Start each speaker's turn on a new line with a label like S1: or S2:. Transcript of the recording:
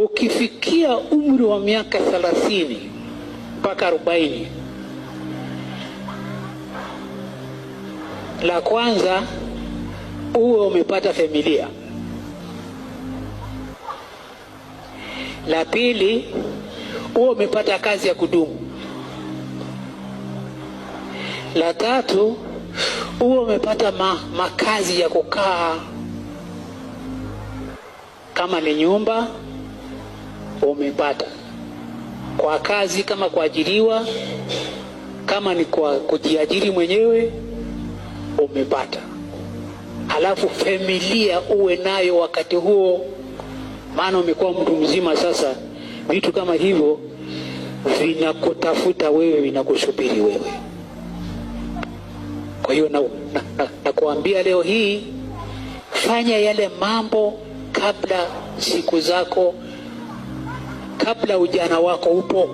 S1: Ukifikia umri wa miaka 30 mpaka 40, la kwanza uwe umepata familia. La pili, uwe umepata kazi ya kudumu. La tatu, uwe umepata makazi ya kukaa, kama ni nyumba umepata, kwa kazi kama kuajiriwa, kama ni kwa kujiajiri mwenyewe umepata. Halafu familia uwe nayo wakati huo, maana umekuwa mtu mzima sasa. Vitu kama hivyo vinakutafuta wewe, vinakusubiri wewe. Kwa hiyo nakuambia leo hii, fanya yale mambo kabla siku zako, kabla ujana wako upo.